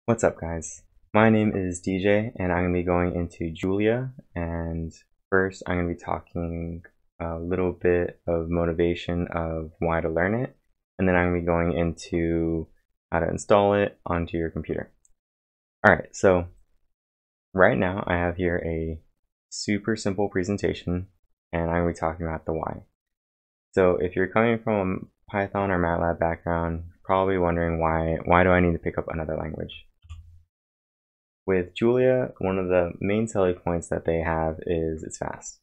What's up, guys? My name is DJ and I'm going to be going into Julia, and first I'm going to be talking a little bit of motivation of why to learn it, and then I'm going to be going into how to install it onto your computer. Alright, so right now I have here a super simple presentation and I'm going to be talking about the why. So if you're coming from a Python or Matlab background, you're probably wondering why do I need to pick up another language? With Julia, one of the main selling points that they have is it's fast.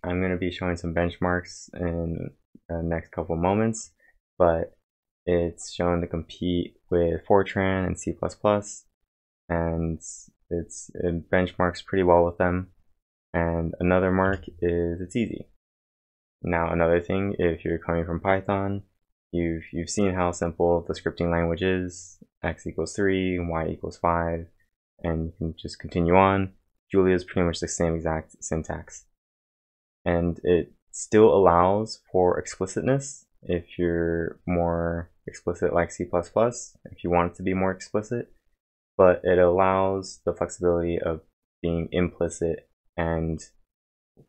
I'm going to be showing some benchmarks in the next couple moments, but it's shown to compete with Fortran and C++, and it benchmarks pretty well with them. And another mark is it's easy. Now another thing, if you're coming from Python, you've seen how simple the scripting language is. X equals 3, y equals 5, and you can just continue on. Julia is pretty much the same exact syntax. And it still allows for explicitness if you're more explicit like C++, if you want it to be more explicit, but it allows the flexibility of being implicit and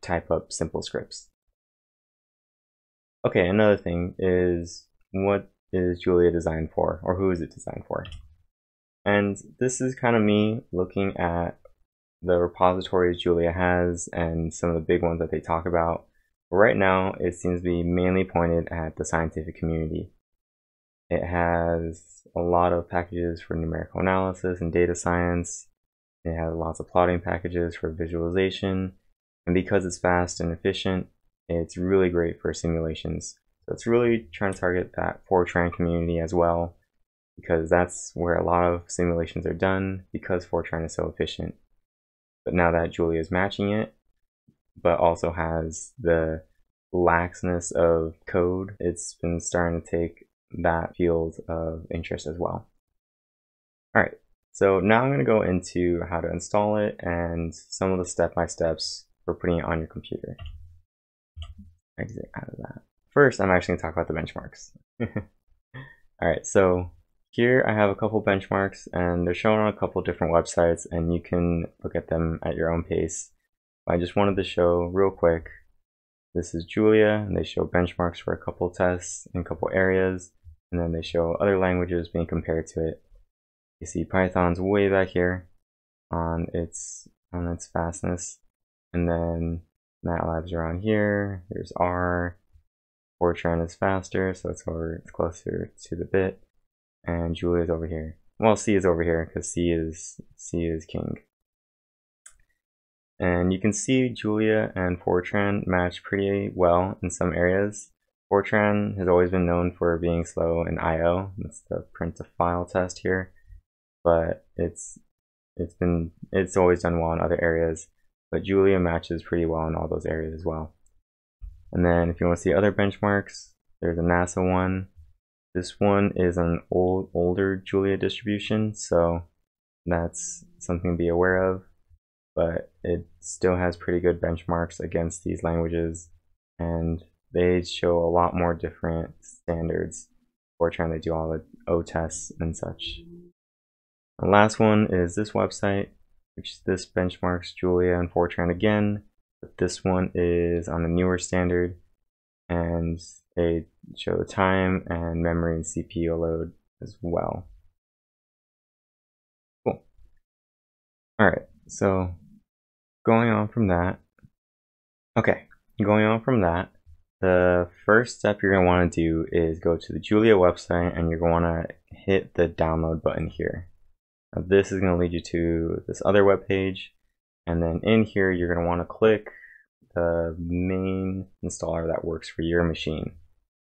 type up simple scripts. Okay, another thing is, what is Julia designed for, or who is it designed for? And this is kind of me looking at the repositories Julia has and some of the big ones that they talk about. But right now, it seems to be mainly pointed at the scientific community. It has a lot of packages for numerical analysis and data science. It has lots of plotting packages for visualization. And because it's fast and efficient, it's really great for simulations. So it's really trying to target that Fortran community as well, because that's where a lot of simulations are done because Fortran is so efficient. But now that Julia is matching it, but also has the laxness of code, it's been starting to take that field of interest as well. Alright, so now I'm going to go into how to install it and some of the step-by-steps for putting it on your computer. Exit out of that. First, I'm actually going to talk about the benchmarks. Alright, so here I have a couple benchmarks and they're shown on a couple different websites and you can look at them at your own pace. I just wanted to show real quick, this is Julia and they show benchmarks for a couple tests in a couple areas, and then they show other languages being compared to it. You see Python's way back here on its fastness, and then Matlab's around here, here's R, Fortran is faster, so it's closer to the bit. And Julia is over here. Well, C is over here because C is king. And you can see Julia and Fortran match pretty well in some areas. Fortran has always been known for being slow in I/O. That's the print to file test here, but it's always done well in other areas. But Julia matches pretty well in all those areas as well. And then if you want to see other benchmarks, there's a NASA one. This one is an older Julia distribution, so that's something to be aware of, but it still has pretty good benchmarks against these languages, and they show a lot more different standards for trying to do all the O tests and such. The last one is this website, which this benchmarks Julia and Fortran again, but this one is on a newer standard, and they show the time and memory and CPU load as well. Cool. Alright, so going on from that, the first step you're going to want to do is go to the Julia website and you're going to want to hit the download button here. Now, this is going to lead you to this other web page, and then in here you're going to want to click the main installer that works for your machine.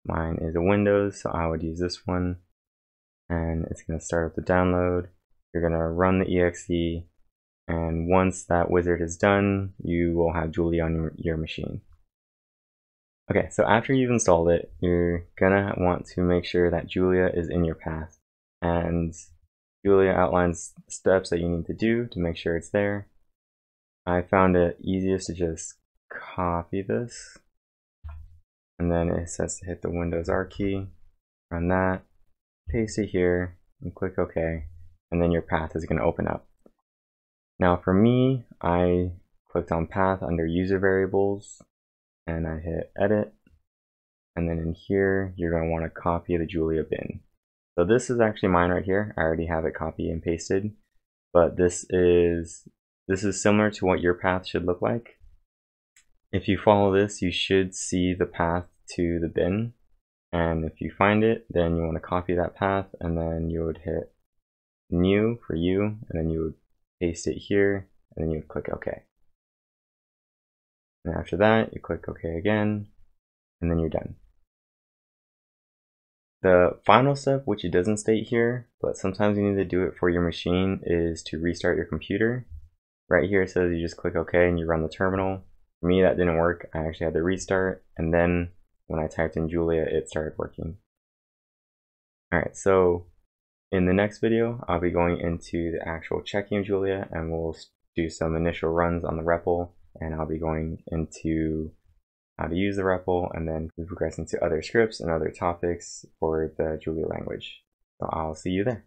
Mine is a Windows, so I would use this one, and it's going to start up the download. You're going to run the exe, and once that wizard is done, you will have Julia on your machine. Okay, so after you've installed it, you're going to want to make sure that Julia is in your path, and Julia outlines the steps that you need to do to make sure it's there. I found it easiest to just copy this, and then it says to hit the Windows R key, run that, paste it here, and click OK. and then your path is going to open up. Now for me, I clicked on path under user variables and I hit edit, and then in here you're going to want to copy the Julia bin. So this is actually mine right here. I already have it copied and pasted, but this is similar to what your path should look like. If you follow this, you should see the path to the bin, and if you find it, then you want to copy that path, and then you would hit new for you, and then you would paste it here, and then you would click OK. And after that, you click OK again, and then you're done. The final step, which it doesn't state here, but sometimes you need to do it for your machine, is to restart your computer. Right here it says you just click OK and you run the terminal. For me, that didn't work. I actually had to restart, and then when I typed in Julia, it started working. Alright, so in the next video, I'll be going into the actual checking of Julia, and we'll do some initial runs on the REPL, and I'll be going into how to use the REPL, and then we progress into other scripts and other topics for the Julia language. So I'll see you there.